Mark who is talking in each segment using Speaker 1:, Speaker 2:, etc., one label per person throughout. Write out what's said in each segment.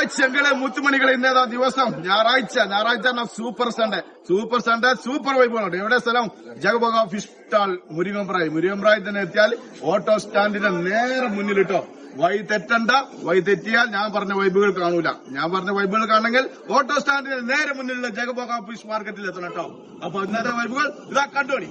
Speaker 1: കാഴ്ചകളെ മുത്തുമണികളെ ഇന്നേതാ ദിവസം ഞായറാഴ്ച super Sunday super വൈബുകളുണ്ട്. എവിടെ സ്ഥലം? ജഗബോഗ ഫിഷ് സ്റ്റാൾ മുരിങ്ങമ്പ്രായി തന്നെ എത്തിയാൽ ഓട്ടോ സ്റ്റാൻഡിന്റെ നേരെ മുന്നിലിട്ടോ. വഴി തെറ്റിയാൽ ഞാൻ പറഞ്ഞ വൈബുകൾ കാണൂല. ഞാൻ പറഞ്ഞ വൈബുകൾ കാണണമെങ്കിൽ ഓട്ടോ സ്റ്റാൻഡിന് നേരെ മുന്നിലുള്ള ജഗബോഗ ഫിഷ് മാർക്കറ്റിൽ എത്തണം കേട്ടോ. അപ്പൊ ഇന്നത്തെ വൈബുകൾ ഇതാ കണ്ടോടി.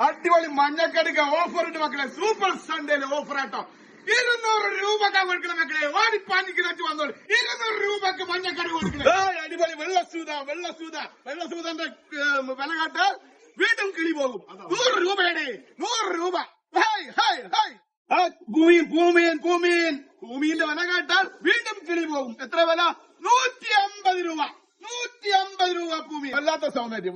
Speaker 1: അടിപൊളി മഞ്ഞക്കടിക്ക ഓഫർ ഉണ്ട് മക്കളെ. സൂപ്പർ സൺഡേയിലെ ഓഫർ ആട്ടോ. 200 രൂപക്ക് കൊടുക്കണം മക്കളെ. വാടിപ്പാഞ്ഞിക്കിനു വന്നോളൂ. 200 രൂപക്ക് മഞ്ഞക്കടി കൊടുക്കണം. അടിപൊളി വെള്ളസൂതന്റെ വില കാട്ടാൽ വീണ്ടും കിളി പോകും. 100 രൂപയുടെ 100 രൂപ. ഭൂമിന്റെ വില കാട്ടാൽ വീണ്ടും കിളി പോകും. എത്ര വില? 150 രൂപ. 150 രൂപ ഭൂമി. വല്ലാത്ത സൗന്ദര്യം,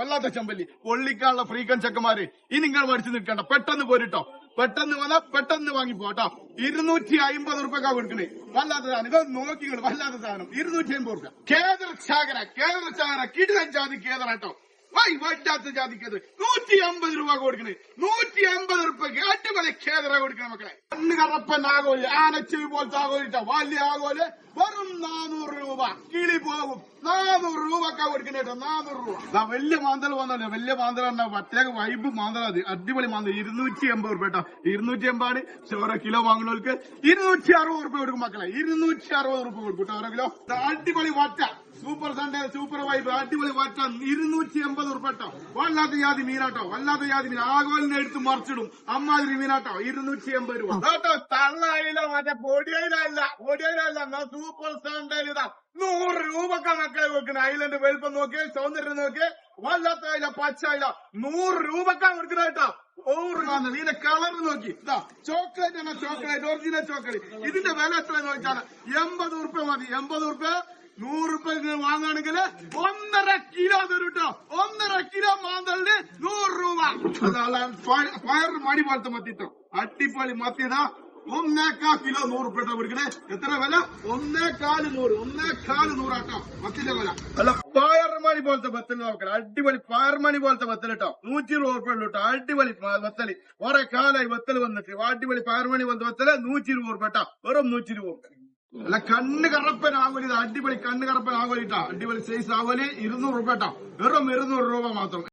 Speaker 1: വല്ലാത്ത ചെമ്പല്ലി. പൊള്ളിക്കാനുള്ള ഫ്രീക്കൻ ചെക്കന്മാര് ഇനി നിങ്ങൾ മടിച്ചു നിൽക്കണ്ട. പെട്ടെന്ന് പോരിട്ടോ. പെട്ടെന്ന് വന്നാ പെട്ടെന്ന് വാങ്ങിപ്പോട്ടോ. 250 റുപ്യക്കാ കൊടുക്കണേ. വല്ലാത്ത സാധനം. ഇത് നോക്കിങ്ങൾ. വല്ലാത്ത സാധനം. 250 റുപ്യ. കേദർ ചാകര കിടിലൻ ജാതി കേദറാട്ടോ. വറ്റാത്ത ജാതിക്കത് 150 രൂപ കൊടുക്കണേ. 150 റുപ്യക്ക് അടിപൊളി കേദറ കൊടുക്കണേ മക്കളെ. കണ്ണ് കറപ്പൻ ആകോല്, ആനച്ചെവി പോലത്തെ ആകോലിട്ടോ. വലിയ ആകോല് വെറും 400 രൂപ. കിളി പോകും. 400 രൂപക്കാ കൊടുക്കണേ കേട്ടോ. 400 രൂപ. വലിയ മാന്തൽ വന്നല്ലോ. വലിയ മാന്തൽ പറഞ്ഞ പ്രത്യേക വൈബ് മാന്തൽ. അത് അടിപൊളി മാന്തൽ. 280 റുപ്യ കേട്ടോ. 280 ആണ്. ഓരോ കിലോ വാങ്ങുന്നവർക്ക് 260 റുപ്യ കൊടുക്കും മക്കളെ. 260 റുപ്യ കൊടുക്കും കേട്ടോ ഓരോ കിലോ. അടിപൊളി വറ്റ. Super Sunday super vibe. അടിപൊളി വറ്റ 280 റുപ്യ കേട്ടോ. വല്ലാത്ത ജാതി മീനാട്ടോ. വല്ലാത്ത ജാതി മീൻ. ആഗോലിനെ എടുത്ത് മറിച്ചിടും. അമ്മാതിരി മീനാട്ടോ. 280 രൂപ കേട്ടോ. തള്ളയില മറ്റേ പൊടിയയിലല്ല. സൂപ്പർ സൺഡേ ഇതാ 100 രൂപക്ക മക്കളെ കൊടുക്കണേ. ഐലൻഡ് വലുപ്പം നോക്കിയേ, സൗന്ദര്യം നോക്കിയേ. വല്ലാത്ത ഇല, പച്ച ഇല 100 രൂപക്കാ കൊടുക്കണ കേട്ടോ. ഇതിന്റെ കളർ നോക്കി. ഇതാ ചോക്ലേറ്റ് ആണ്. Chocolate original chocolate. ഇതിന്റെ വില എത്ര നോക്കിയാണ്? 80 റുപ്യ മതി. 80 റുപ്യ. 100 റുപ്യ വാങ്ങുകയാണെങ്കിൽ 1.5 കിലോ തരും കേട്ടോ. 1.5 കിലോ മാന്തലിന് 100 രൂപ. ഫയർ മണി പോലത്തെ മത്തിട്ടോ. അടിപൊളി മത്തിതാ 1.25 കിലോ 100 റുപ്യ കൊടുക്കണേ. എത്ര വില? 1.25 ആട്ടോ മത്തിന്റെ വില. അല്ല പയർമണി പോലത്തെ ബത്തല് നോക്കണം. അടിപൊളി പയർമണി പോലത്തെ ബത്തല് കേട്ടോ. 120 റുപ്യ ഉള്ളൂ കേട്ടോ. അടിപൊളി ബത്തല്. കുറെ കാലായി ബത്തല് വന്നിട്ട്. അടിപൊളി പയർമണി പോലത്തെ ബത്തല് 120 റുപ്യ കേട്ടോ. വെറും 120 റുപ്യ. അല്ല കണ്ണ് കറപ്പൻ ആകോലി. അടിപൊളി കണ്ണ് കറപ്പൻ ആകോലിട്ടാ. അടിപൊളി സൈസ് ആകോലി 200 റുപ്യ കേട്ടോ. വെറും 200 രൂപ മാത്രം.